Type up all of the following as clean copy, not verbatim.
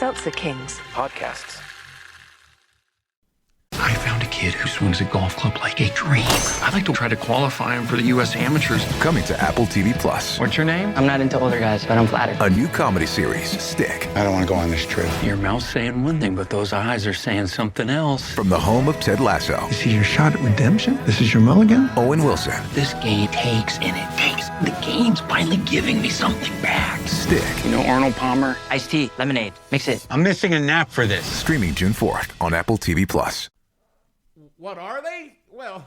Seltzer Kings. Podcasts. I found a kid who swings a golf club like a dream. I'd like to try to qualify him for the U.S. Amateurs. Coming to Apple TV Plus. What's your name? I'm not into older guys, but I'm flattered. A new comedy series, Stick. I don't want to go on this trip. Your mouth's saying one thing, but those eyes are saying something else. From the home of Ted Lasso. This is your shot at redemption? This is your mulligan? Owen Wilson. This game takes and it takes. The game's finally giving me something back. Stick. You know Arnold Palmer? Iced tea, lemonade, mix it. I'm missing a nap for this. Streaming June 4th on Apple TV Plus. What are they? Well,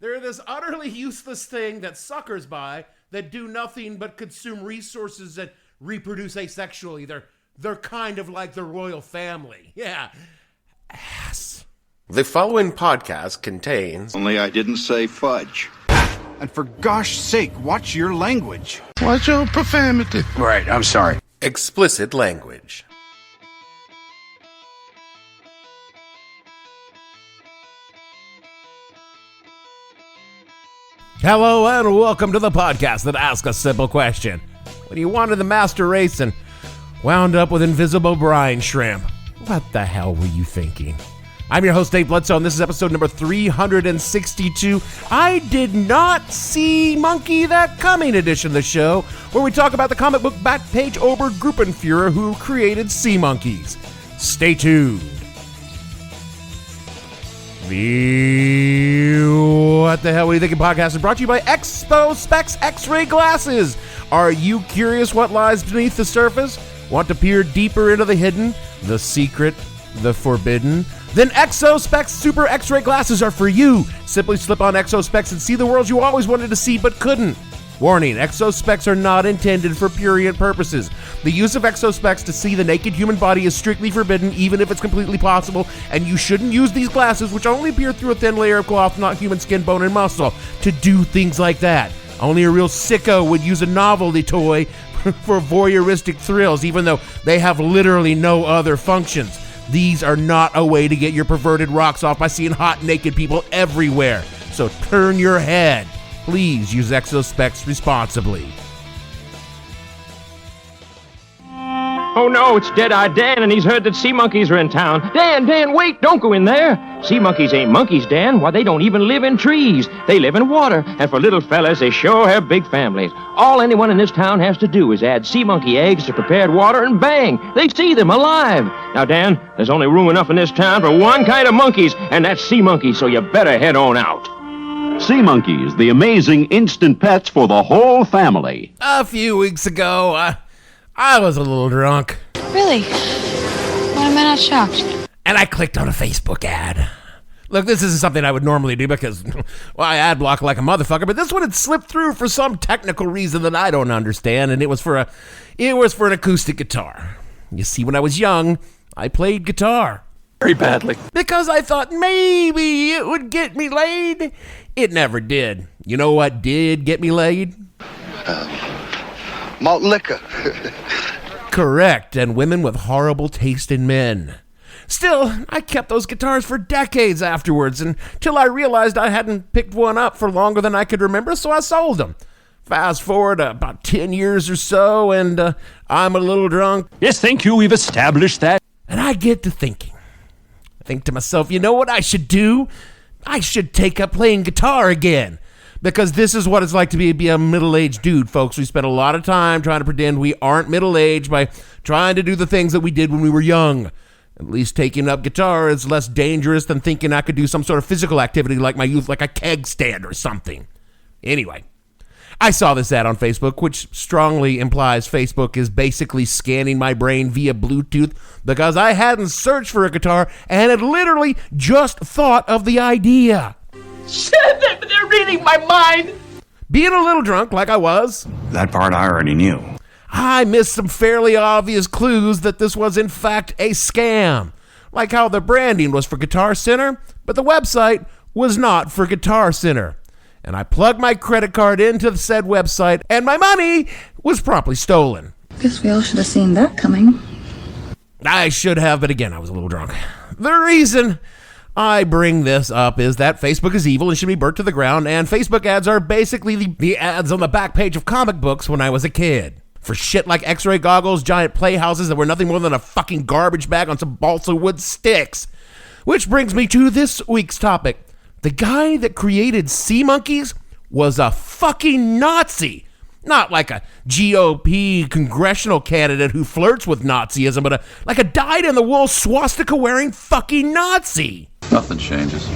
they're this utterly useless thing that suckers buy that do nothing but consume resources that reproduce asexually. They're kind of like the royal family. Yeah. Ass. The following podcast contains... Only I didn't say fudge. And for gosh sake, watch your language. Watch your profanity. Right, I'm sorry. explicit language. Hello and welcome to the podcast that asks a simple question. When you wanted the master race and wound up with invisible brine shrimp, what the hell were you thinking? I'm your host, Dave Bledsoe, and this is episode number 362. I did not see Monkey That Coming edition of the show, where we talk about the comic book Backpage Obergruppenführer who created SeaMonkeys. Stay tuned. What the Hell Are You Thinking podcast is brought to you by Expo Specs X-ray glasses. Are you curious what lies beneath the surface? Want to peer deeper into the hidden, the secret, the forbidden? Then Exo Specs Super X-ray glasses are for you. Simply slip on Exo Specs and see the world you always wanted to see but couldn't. Warning, Exo Specs are not intended for prurient purposes. The use of Exo Specs to see the naked human body is strictly forbidden, even if it's completely possible, and you shouldn't use these glasses, which only peer through a thin layer of cloth, not human skin, bone, and muscle, to do things like that. Only a real sicko would use a novelty toy for voyeuristic thrills, even though they have literally no other functions. These are not a way to get your perverted rocks off by seeing hot naked people everywhere. So turn your head. Please use Exo Specs responsibly. Oh no, it's Dead-Eye Dan, and he's heard that sea monkeys are in town. Dan, wait, don't go in there. Sea monkeys ain't monkeys, Dan. Why, they don't even live in trees. They live in water, and for little fellas, they sure have big families. All anyone in this town has to do is add sea monkey eggs to prepared water, and bang, they see them alive. Now, Dan, there's only room enough in this town for one kind of monkeys, and that's sea monkeys, so you better head on out. SeaMonkeys, the amazing instant pets for the whole family. A few weeks ago, I was a little drunk. Really? Why am I not shocked? And I clicked on a Facebook ad. Look, this isn't something I would normally do because, well, I ad block like a motherfucker, but this one had slipped through for some technical reason that I don't understand, and it was for an acoustic guitar. You see, when I was young, I played guitar. Very badly. Because I thought maybe it would get me laid. It never did. You know what did get me laid? Malt liquor. Correct, and women with horrible taste in men. Still, I kept those guitars for decades afterwards until I realized I hadn't picked one up for longer than I could remember, so I sold them. Fast forward about 10 years or so, and I'm a little drunk. Yes, thank you, we've established that. And I get to thinking. I think to myself, you know what I should do? I should take up playing guitar again. Because this is what it's like to be a middle-aged dude, folks. We spend a lot of time trying to pretend we aren't middle-aged by trying to do the things that we did when we were young. At least taking up guitar is less dangerous than thinking I could do some sort of physical activity like my youth, like a keg stand or something. Anyway, I saw this ad on Facebook, which strongly implies Facebook is basically scanning my brain via Bluetooth because I hadn't searched for a guitar and had literally just thought of the idea. Shit, they're reading my mind. Being a little drunk like I was, That part I already knew. I missed some fairly obvious clues that this was in fact a scam. Like how the branding was for Guitar Center, but the website was not for Guitar Center. And I plugged my credit card into the said website, and my money was promptly stolen. Guess we all should have seen that coming. I should have, but again, I was a little drunk. The reason I bring this up is that Facebook is evil and should be burnt to the ground, and Facebook ads are basically the ads on the back page of comic books when I was a kid. for shit like x-ray goggles, giant playhouses that were nothing more than a fucking garbage bag on some balsa wood sticks. Which brings me to this week's topic. The guy that created SeaMonkeys was a fucking Nazi. Not like a GOP congressional candidate who flirts with Nazism, but like a dyed-in-the-wool swastika-wearing fucking Nazi. Nothing changes.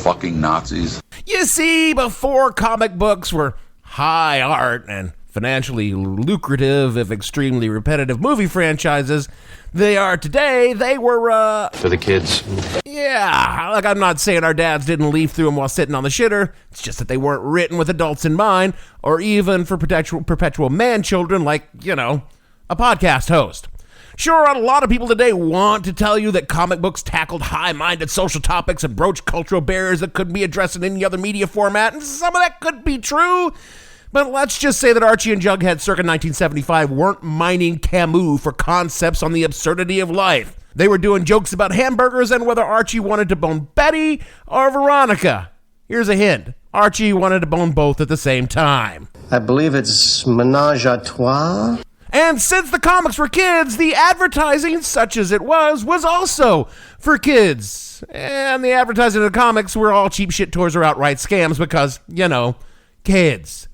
Fucking Nazis. You see, before comic books were high art and financially lucrative, if extremely repetitive movie franchises they are today, they were, For the kids. Yeah, like I'm not saying our dads didn't leaf through them while sitting on the shitter. It's just that they weren't written with adults in mind, or even for perpetual man-children like, a podcast host. Sure, a lot of people today want to tell you that comic books tackled high-minded social topics and broached cultural barriers that couldn't be addressed in any other media format, and some of that could be true. But let's just say that Archie and Jughead circa 1975 weren't mining Camus for concepts on the absurdity of life. They were doing jokes about hamburgers and whether Archie wanted to bone Betty or Veronica. Here's a hint. Archie wanted to bone both at the same time. I believe it's Ménage à Trois. And since the comics were kids, the advertising, such as it was also for kids. And the advertising of the comics were all cheap shit toys or outright scams because, kids.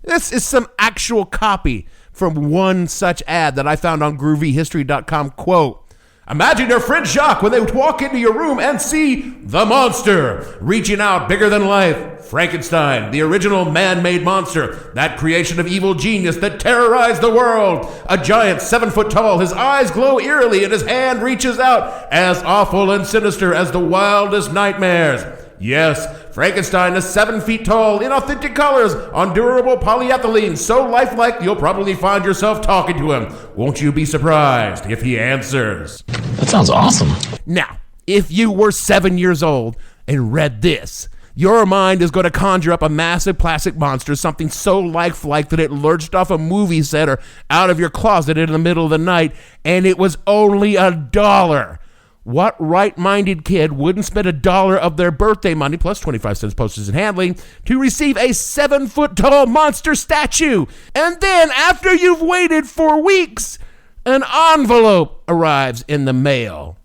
This is some actual copy from one such ad that I found on groovyhistory.com. Quote, imagine your friend Jacques when they walk into your room and see the monster reaching out bigger than life. Frankenstein, the original man-made monster, that creation of evil genius that terrorized the world. A giant 7 foot tall, his eyes glow eerily and his hand reaches out, as awful and sinister as the wildest nightmares. Yes, Frankenstein is 7 feet tall, in authentic colors, on durable polyethylene, so lifelike you'll probably find yourself talking to him. Won't you be surprised if he answers? That sounds awesome. Now, if you were 7 years old and read this, your mind is going to conjure up a massive plastic monster, something so lifelike that it lurched off a movie set or out of your closet in the middle of the night, and it was only $1. What right-minded kid wouldn't spend $1 of their birthday money, plus 25 cents postage and handling, to receive a 7 foot tall monster statue? And then, after you've waited for weeks, an envelope arrives in the mail.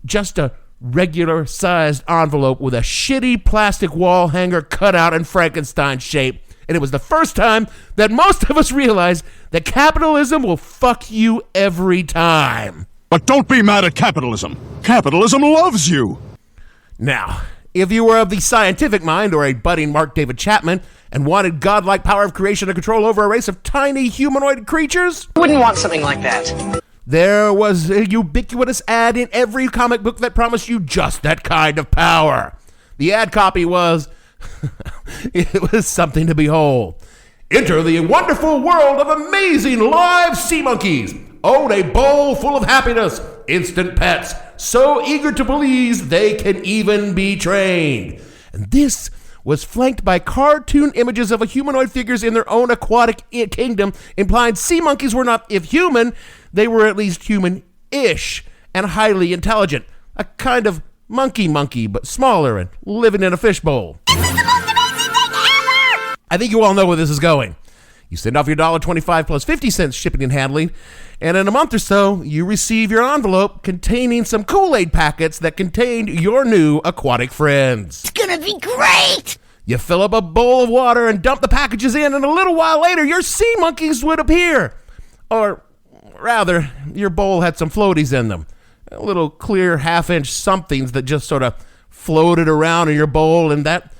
Just a regular-sized envelope with a shitty plastic wall hanger cut out in Frankenstein shape. And it was the first time that most of us realized that capitalism will fuck you every time. But don't be mad at capitalism. Capitalism loves you. Now, if you were of the scientific mind or a budding Mark David Chapman and wanted godlike power of creation and control over a race of tiny humanoid creatures, Wouldn't want something like that. there was a ubiquitous ad in every comic book that promised you just that kind of power. The ad copy was, it was something to behold. Enter the wonderful world of amazing live SeaMonkeys. Own a bowl full of happiness, instant pets, so eager to please they can even be trained. And this was flanked by cartoon images of humanoid figures in their own aquatic kingdom, implying SeaMonkeys were not, if human, they were at least human-ish and highly intelligent. A kind of monkey, but smaller and living in a fishbowl. This is the most amazing thing ever! I think you all know where this is going. You send off your $1.25 plus 50 cents shipping and handling, and in a month or so, you receive your envelope containing some Kool-Aid packets that contained your new aquatic friends. It's gonna be great! You fill up a bowl of water and dump the packages in, and a little while later, your SeaMonkeys would appear. Or rather, your bowl had some floaties in them. Little clear half-inch somethings that just sort of floated around in your bowl, and that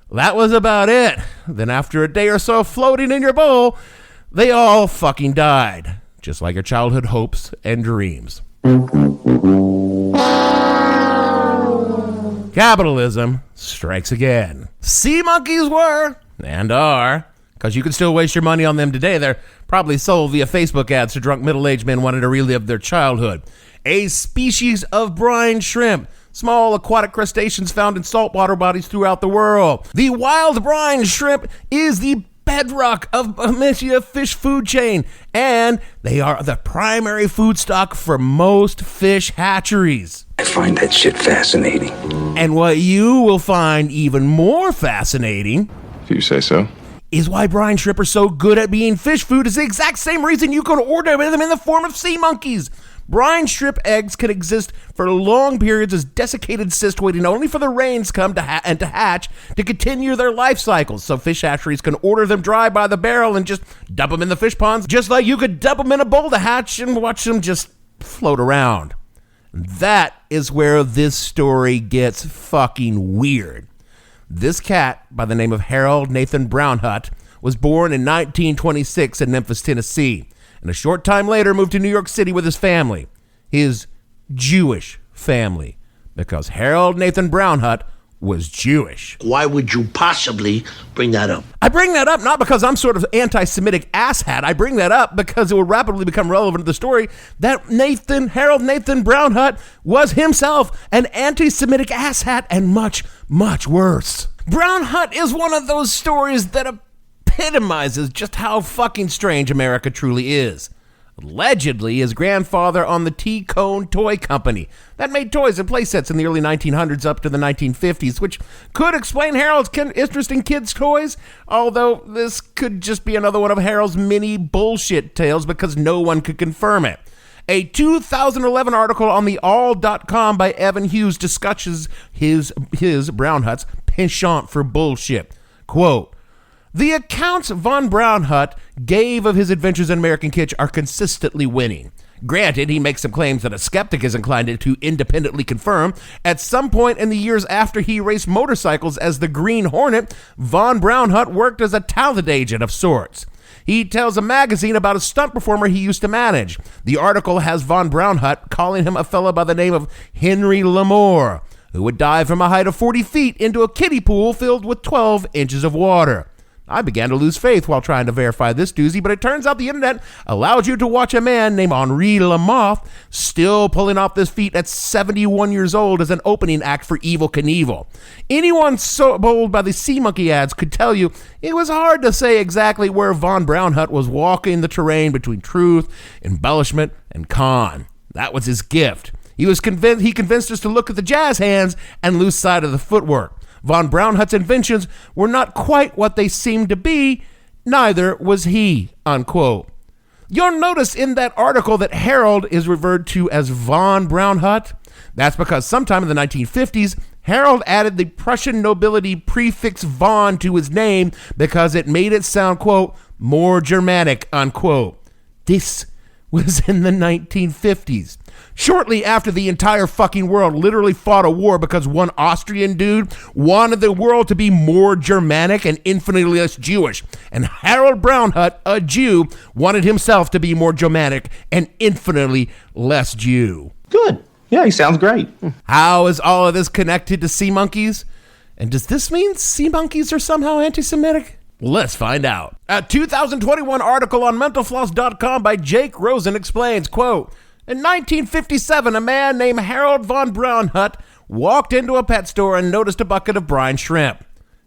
was about it. Then after a day or so floating in your bowl, they all fucking died. Just like your childhood hopes and dreams. Capitalism strikes again. SeaMonkeys were, and are, because you can still waste your money on them today. They're probably sold via Facebook ads to drunk middle-aged men wanting to relive their childhood. A species of brine shrimp, small aquatic crustaceans found in saltwater bodies throughout the world. The wild brine shrimp is the bedrock of the fish food chain, and they are the primary food stock for most fish hatcheries. I find that shit fascinating. And what you will find even more fascinating, If you say so, is why brine shrimp are so good at being fish food is the exact same reason you can order them in the form of sea monkeys. Brine shrimp eggs can exist for long periods as desiccated cysts waiting only for the rains come to hatch to continue their life cycles. So fish hatcheries can order them dry by the barrel and just dump them in the fish ponds, just like you could dump them in a bowl to hatch and watch them just float around. That is where this story gets fucking weird. This cat, by the name of Harold Nathan Brownhut, was born in 1926 in Memphis, Tennessee, and a short time later moved to New York City with his family, his Jewish family, because Harold Nathan Brownhut was Jewish. Why would you possibly bring that up? I bring that up not because I'm sort of anti-Semitic asshat. I bring that up because it will rapidly become relevant to the story that Harold Nathan Brownhut was himself an anti-Semitic asshat and much, much worse. Brownhut is one of those stories that epitomizes just how fucking strange America truly is. Allegedly, his grandfather owned the T-Cone Toy Company that made toys and playsets in the early 1900s up to the 1950s, which could explain Harold's interesting kids' toys, although this could just be another one of Harold's many bullshit tales because no one could confirm it. A 2011 article on the all.com by Evan Hughes discusses his Brownhut's penchant for bullshit. Quote, "The accounts von Brownhut gave of his adventures in American kitsch are consistently winning. Granted, he makes some claims that a skeptic is inclined to independently confirm. At some point in the years after he raced motorcycles as the Green Hornet, von Brownhut worked as a talent agent of sorts. He tells a magazine about a stunt performer he used to manage. The article has von Brownhut calling him a fellow by the name of Henry Lamore, who would dive from a height of 40 feet into a kiddie pool filled with 12 inches of water. I began to lose faith while trying to verify this doozy, but it turns out the internet allows you to watch a man named Henri Lamoth still pulling off this feat at 71 years old as an opening act for Evel Knievel. Anyone so bold by the SeaMonkey ads could tell you it was hard to say exactly where von Brownhut was walking the terrain between truth, embellishment, and con. That was his gift. He convinced us to look at the jazz hands and lose sight of the footwork. Von Brownhut's inventions were not quite what they seemed to be, neither was he," unquote. You'll notice in that article that Harold is referred to as von Brownhut. That's because sometime in the 1950s, Harold added the Prussian nobility prefix von to his name because it made it sound, quote, more Germanic, unquote. This was in the 1950s. Shortly after the entire fucking world literally fought a war because one Austrian dude wanted the world to be more Germanic and infinitely less Jewish. And Harold Brownhut, a Jew, wanted himself to be more Germanic and infinitely less Jew. Good. Yeah, he sounds great. How is all of this connected to sea monkeys? And does this mean sea monkeys are somehow anti-Semitic? Let's find out. A 2021 article on mentalfloss.com by Jake Rosen explains, quote, "In 1957, a man named Harold von Brownhut walked into a pet store and noticed a bucket of brine shrimp.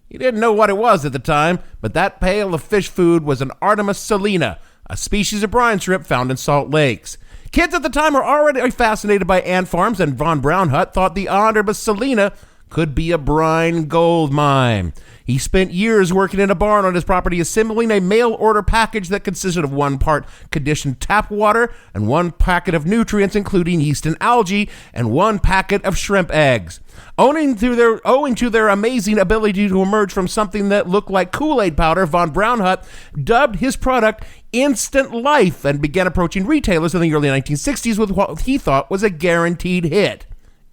He didn't know what it was at the time, but that pail of fish food was an Artemis salina, a species of brine shrimp found in salt lakes. Kids at the time were already fascinated by ant farms, and von Brownhut thought the Artemis salina could be a brine gold mine. He spent years working in a barn on his property assembling a mail-order package that consisted of 1 part conditioned tap water and 1 packet of nutrients, including yeast and algae, and 1 packet of shrimp eggs. Owing to their amazing ability to emerge from something that looked like Kool-Aid powder, von Brownhut dubbed his product Instant Life and began approaching retailers in the early 1960s with what he thought was a guaranteed hit.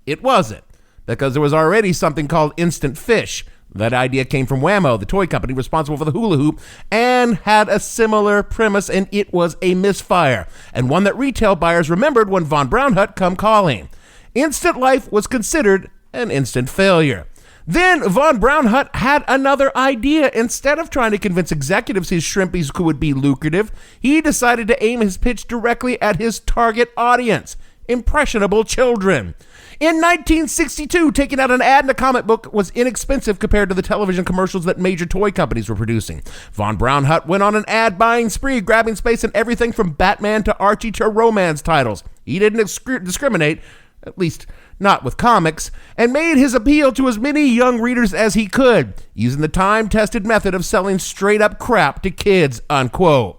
It wasn't, because there was already something called Instant Fish. That idea came from Whammo, the toy company responsible for the hula hoop, and had a similar premise, and it was a misfire, and one that retail buyers remembered when von Brownhut come calling. Instant Life was considered an instant failure. Then von Brownhut had another idea. Instead of trying to convince executives his shrimpies would be lucrative, he decided to aim his pitch directly at his target audience, impressionable children. In 1962, taking out an ad in a comic book was inexpensive compared to the television commercials that major toy companies were producing. Von Brownhut went on an ad-buying spree, grabbing space in everything from Batman to Archie to romance titles. He didn't discriminate, at least not with comics, and made his appeal to as many young readers as he could, using the time-tested method of selling straight-up crap to kids, unquote.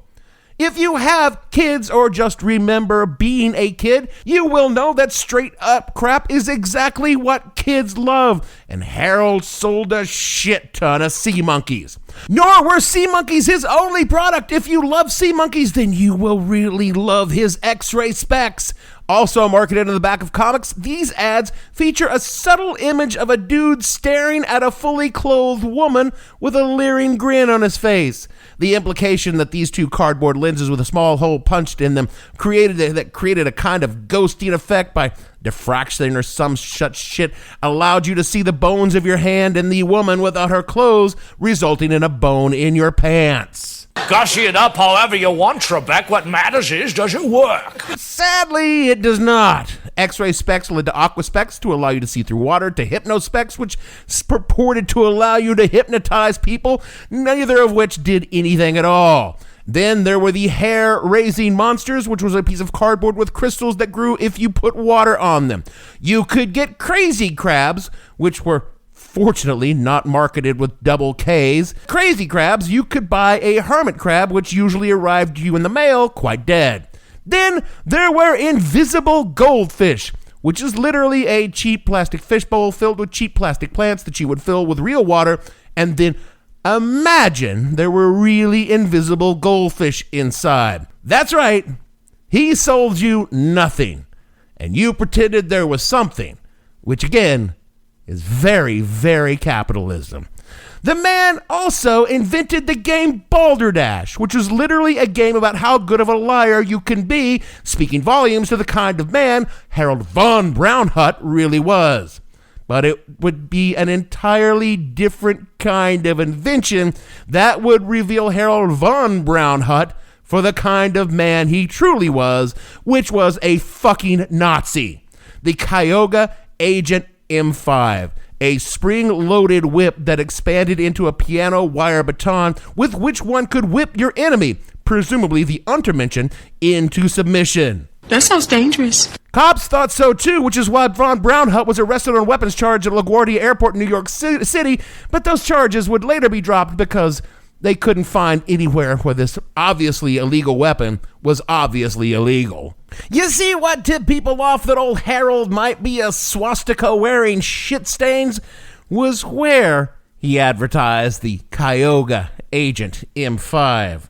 If you have kids or just remember being a kid, you will know that straight-up crap is exactly what kids love, and Harold sold a shit ton of SeaMonkeys. Nor were SeaMonkeys his only product. If you love SeaMonkeys, then you will really love his X-ray specs. Also marketed in the back of comics, these ads feature a subtle image of a dude staring at a fully clothed woman with a leering grin on his face. The implication that these two cardboard lenses with a small hole punched in them created a kind of ghosting effect by diffraction or some such shit allowed you to see the bones of your hand and the woman without her clothes, resulting in a bone in your pants. Gussy it up however you want, Trebek. What matters is, does it work? Sadly, it does not. X-ray specs led to aqua specs to allow you to see through water, to hypno specs, which purported to allow you to hypnotize people, neither of which did anything at all. Then there were the hair-raising monsters, which was a piece of cardboard with crystals that grew if you put water on them. You could get crazy crabs, which were fortunately not marketed with double Ks. Crazy crabs, you could buy a hermit crab, which usually arrived to you in the mail quite dead. Then there were invisible goldfish, which is literally a cheap plastic fish bowl filled with cheap plastic plants that you would fill with real water, and then imagine there were really invisible goldfish inside. That's right, he sold you nothing, and you pretended there was something, which again is very, very capitalism. The man also invented the game Balderdash, which was literally a game about how good of a liar you can be, speaking volumes to the kind of man Harold von Braunhut really was. But it would be an entirely different kind of invention that would reveal Harold von Braunhut for the kind of man he truly was, which was a fucking Nazi. The Cayuga Agent M5, a spring-loaded whip that expanded into a piano wire baton with which one could whip your enemy, presumably the Untermenschen, into submission. That sounds dangerous. Cops thought so too, which is why Von Braunhut was arrested on weapons charge at LaGuardia Airport in New York City, but those charges would later be dropped because they couldn't find anywhere where this obviously illegal weapon was obviously illegal. You see what tipped people off that old Harold might be a swastika-wearing shit stains was where he advertised the Cayuga Agent M5.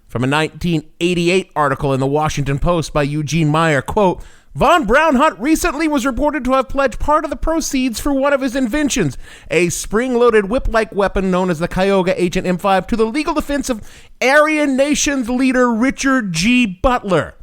From a 1988 article in the Washington Post by Eugene Meyer, quote, Von Braunhut recently was reported to have pledged part of the proceeds for one of his inventions, a spring-loaded whip-like weapon known as the Cayuga Agent M5, to the legal defense of Aryan Nations leader Richard G. Butler.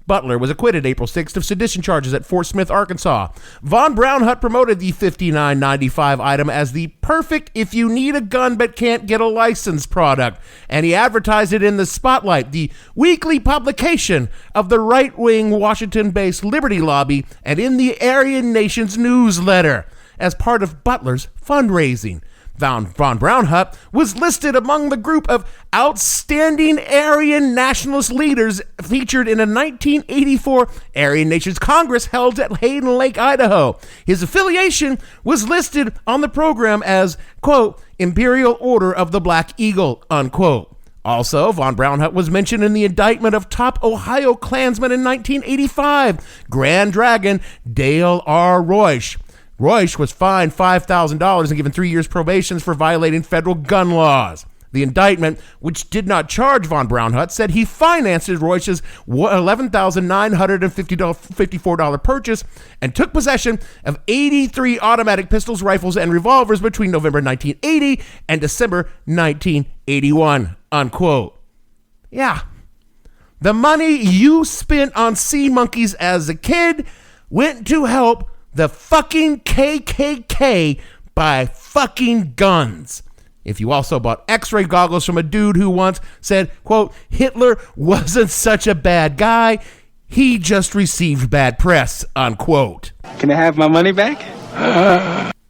Butler was acquitted April 6th of sedition charges at Fort Smith, Arkansas. Von Braunhut promoted the $59.95 item as the perfect if you need a gun but can't get a license product, and he advertised it in the Spotlight, the weekly publication of the right-wing Washington-based Liberty Lobby, and in the Aryan Nations newsletter as part of Butler's fundraising. Von Braunhut was listed among the group of outstanding Aryan nationalist leaders featured in a 1984 Aryan Nations Congress held at Hayden Lake, Idaho. His affiliation was listed on the program as, quote, Imperial Order of the Black Eagle, unquote. Also, Von Braunhut was mentioned in the indictment of top Ohio Klansman in 1985, Grand Dragon Dale R. Roysch. Roysch was fined $5,000 and given 3 years probation for violating federal gun laws. The indictment, which did not charge Von Braunhut, said he financed Roysch's $11,954 purchase and took possession of 83 automatic pistols, rifles, and revolvers between November 1980 and December 1981, unquote. Yeah. The money you spent on SeaMonkeys as a kid went to help the fucking KKK buy fucking guns. If you also bought X-ray goggles from a dude who once said, quote, Hitler wasn't such a bad guy, he just received bad press, unquote. Can I have my money back?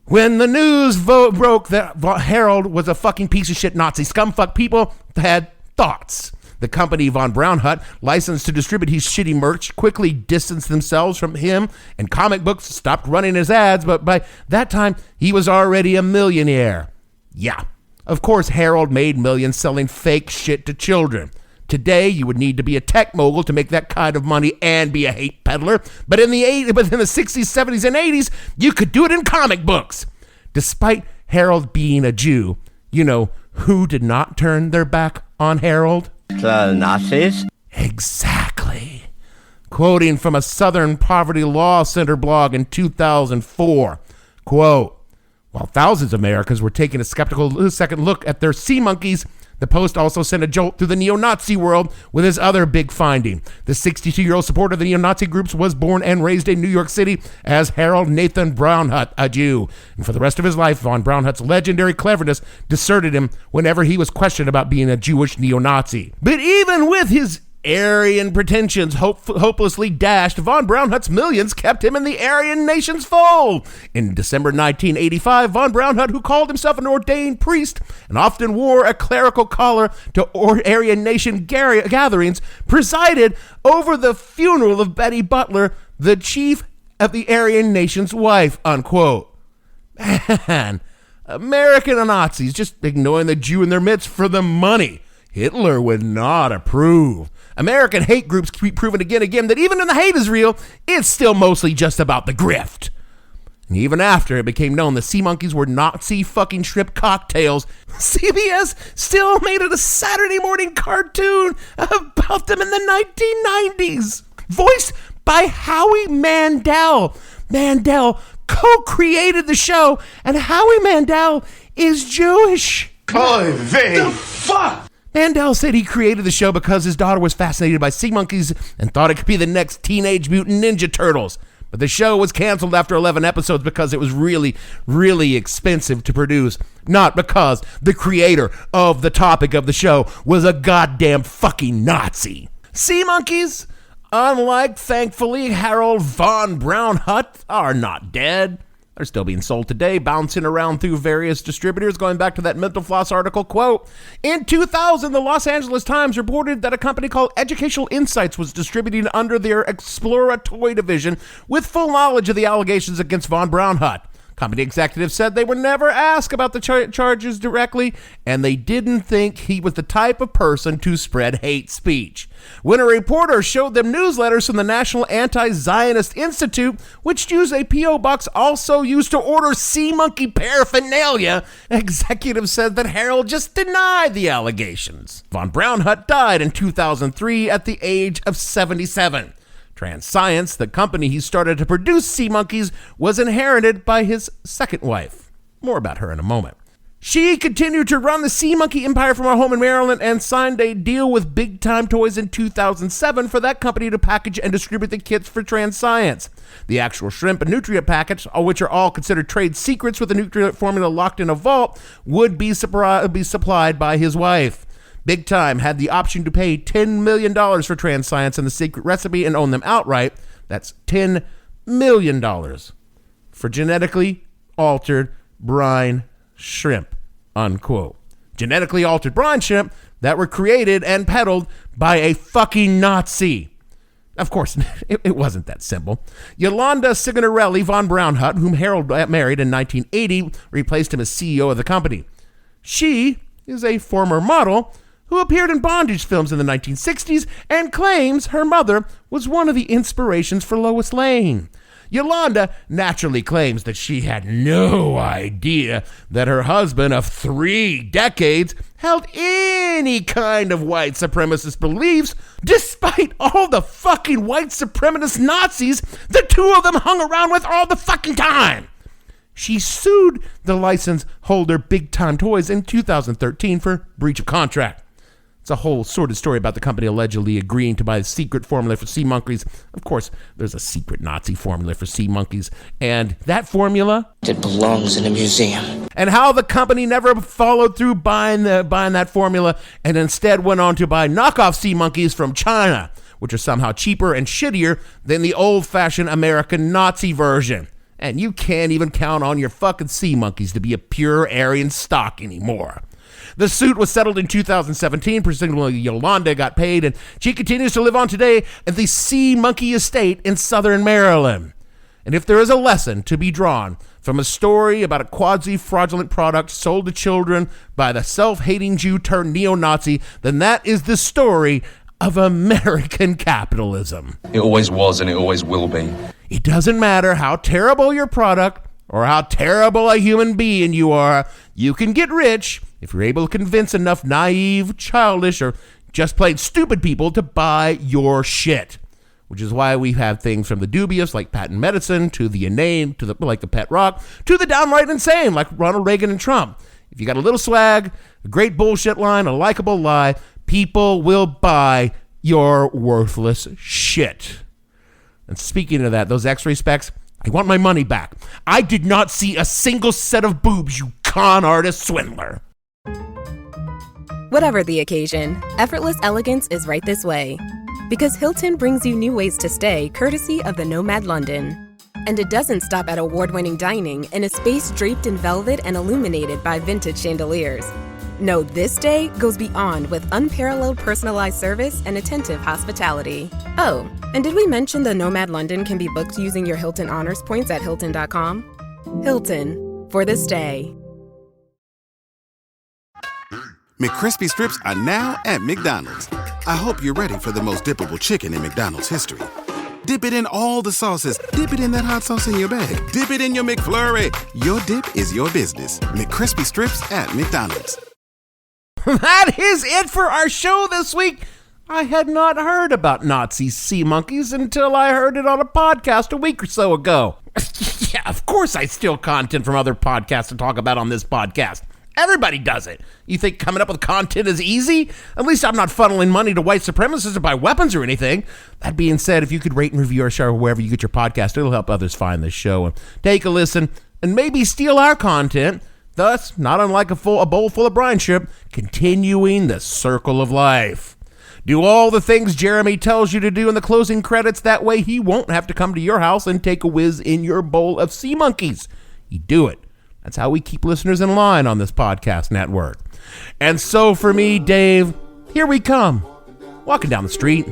When the news broke that Harold was a fucking piece of shit Nazi scumfuck, people had thoughts. The company Von Braunhut, licensed to distribute his shitty merch, quickly distanced themselves from him, and comic books stopped running his ads, but by that time, he was already a millionaire. Yeah, of course Harold made millions selling fake shit to children. Today, you would need to be a tech mogul to make that kind of money and be a hate peddler, but in the 60s, 70s, and 80s, you could do it in comic books. Despite Harold being a Jew, you know who did not turn their back on Harold? The Nazis? Exactly. Quoting from a Southern Poverty Law Center blog in 2004, quote, while thousands of Americans were taking a skeptical second look at their sea monkeys, the Post also sent a jolt through the neo-Nazi world with his other big finding. The 62-year-old supporter of the neo-Nazi groups was born and raised in New York City as Harold Nathan Braunhut, a Jew. And for the rest of his life, von Braunhut's legendary cleverness deserted him whenever he was questioned about being a Jewish neo-Nazi. But even with his Aryan pretensions hopelessly dashed, von Braunhut's millions kept him in the Aryan nation's fold. In December 1985, von Braunhut, who called himself an ordained priest and often wore a clerical collar to Aryan nation gatherings, presided over the funeral of Betty Butler, the chief of the Aryan nation's wife, unquote. Man, American Nazis just ignoring the Jew in their midst for the money. Hitler would not approve. American hate groups keep proving again and again that even when the hate is real, it's still mostly just about the grift. And even after it became known the SeaMonkeys were Nazi fucking shrimp cocktails, CBS still made it a Saturday morning cartoon about them in the 1990s. Voiced by Howie Mandel. Mandel co-created the show, and Howie Mandel is Jewish. Oy vey. The fuck? Mandel said he created the show because his daughter was fascinated by sea monkeys and thought it could be the next Teenage Mutant Ninja Turtles. But the show was canceled after 11 episodes because it was really, really expensive to produce. Not because the creator of the topic of the show was a goddamn fucking Nazi. Sea monkeys, unlike, thankfully, Harold von Braunhut, are not dead. They're still being sold today, bouncing around through various distributors, going back to that Mental Floss article, quote, in 2000, the Los Angeles Times reported that a company called Educational Insights was distributing under their Explora Toy division with full knowledge of the allegations against von Braunhut. Company executives said they were never asked about the charges directly, and they didn't think he was the type of person to spread hate speech. When a reporter showed them newsletters from the National Anti-Zionist Institute, which used a P.O. box also used to order SeaMonkey paraphernalia, executives said that Harold just denied the allegations. Von Braunhut died in 2003 at the age of 77. Transscience, the company he started to produce SeaMonkeys, was inherited by his second wife. More about her in a moment. She continued to run the SeaMonkey empire from her home in Maryland and signed a deal with Big Time Toys in 2007 for that company to package and distribute the kits for Transscience. The actual shrimp and nutrient packets, which are all considered trade secrets with the nutrient formula locked in a vault, would be supplied by his wife. Big Time had the option to pay $10 million for Transscience and the secret recipe and own them outright. That's $10 million for genetically altered brine shrimp, unquote. Genetically altered brine shrimp that were created and peddled by a fucking Nazi. Of course, it wasn't that simple. Yolanda Signorelli von Braunhut, whom Harold married in 1980, replaced him as CEO of the company. She is a former model who appeared in bondage films in the 1960s and claims her mother was one of the inspirations for Lois Lane. Yolanda naturally claims that she had no idea that her husband of 3 decades held any kind of white supremacist beliefs, despite all the fucking white supremacist Nazis the two of them hung around with all the fucking time. She sued the license holder Big Time Toys in 2013 for breach of contract. It's a whole sordid story about the company allegedly agreeing to buy the secret formula for SeaMonkeys. Of course, there's a secret Nazi formula for SeaMonkeys, and that formula, it belongs in a museum. And how the company never followed through buying that formula and instead went on to buy knockoff SeaMonkeys from China, which are somehow cheaper and shittier than the old-fashioned American Nazi version. And you can't even count on your fucking SeaMonkeys to be a pure Aryan stock anymore. The suit was settled in 2017. Presumably Yolanda got paid, and she continues to live on today at the SeaMonkey estate in southern Maryland. And if there is a lesson to be drawn from a story about a quasi-fraudulent product sold to children by the self-hating Jew turned neo-Nazi, then that is the story of American capitalism. It always was and it always will be. It doesn't matter how terrible your product or how terrible a human being you are, you can get rich if you're able to convince enough naive, childish, or just plain stupid people to buy your shit. Which is why we have things from the dubious, like patent medicine, to the inane, to the like the pet rock, to the downright insane, like Ronald Reagan and Trump. If you got a little swag, a great bullshit line, a likable lie, people will buy your worthless shit. And speaking of that, those X-ray specs, I want my money back. I did not see a single set of boobs, you con artist swindler. Whatever the occasion, effortless elegance is right this way. Because Hilton brings you new ways to stay courtesy of the Nomad London. And it doesn't stop at award-winning dining in a space draped in velvet and illuminated by vintage chandeliers. No, this day goes beyond with unparalleled personalized service and attentive hospitality. Oh, and did we mention the Nomad London can be booked using your Hilton Honors points at Hilton.com? Hilton, for this day. McCrispy strips are now at McDonald's. I hope you're ready for the most dippable chicken in McDonald's history. Dip it in all the sauces. Dip it in that hot sauce in your bag. Dip it in your McFlurry. Your dip is your business. McCrispy strips at McDonald's. That is it for our show this week. I had not heard about Nazi sea monkeys until I heard it on a podcast a week or so ago. Yeah, of course I steal content from other podcasts to talk about on this podcast. Everybody does it. You think coming up with content is easy? At least I'm not funneling money to white supremacists to buy weapons or anything. That being said, if you could rate and review our show wherever you get your podcast, it'll help others find this show and take a listen and maybe steal our content. Thus, not unlike a bowl full of brine shrimp, continuing the circle of life. Do all the things Jeremy tells you to do in the closing credits. That way he won't have to come to your house and take a whiz in your bowl of sea monkeys. You do it. That's how we keep listeners in line on this podcast network. And so for me, Dave, here we come. Walking down the street.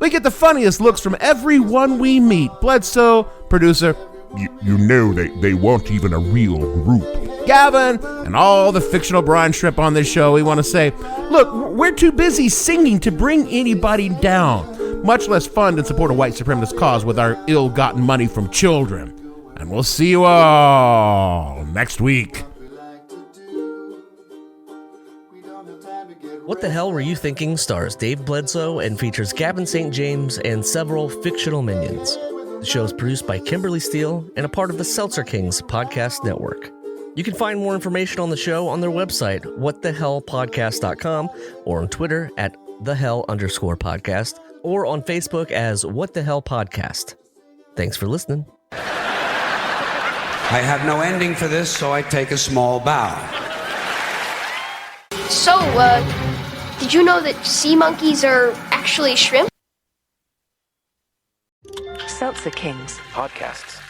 We get the funniest looks from everyone we meet. Bledsoe, producer. You know they weren't even a real group. Gavin, and all the fictional brine shrimp on this show. We want to say, look, we're too busy singing to bring anybody down. Much less fun to support a white supremacist cause with our ill-gotten money from children. And we'll see you all next week. What the Hell Were You Thinking stars Dave Bledsoe and features Gavin St. James and several fictional minions. The show is produced by Kimberly Steele and a part of the Seltzer Kings podcast network. You can find more information on the show on their website, whatthehellpodcast.com, or on Twitter at @thehell_podcast, or on Facebook as What the Hell Podcast. Thanks for listening. I have no ending for this, so I take a small bow. So, did you know that sea monkeys are actually shrimp? Seltzer Kings Podcasts.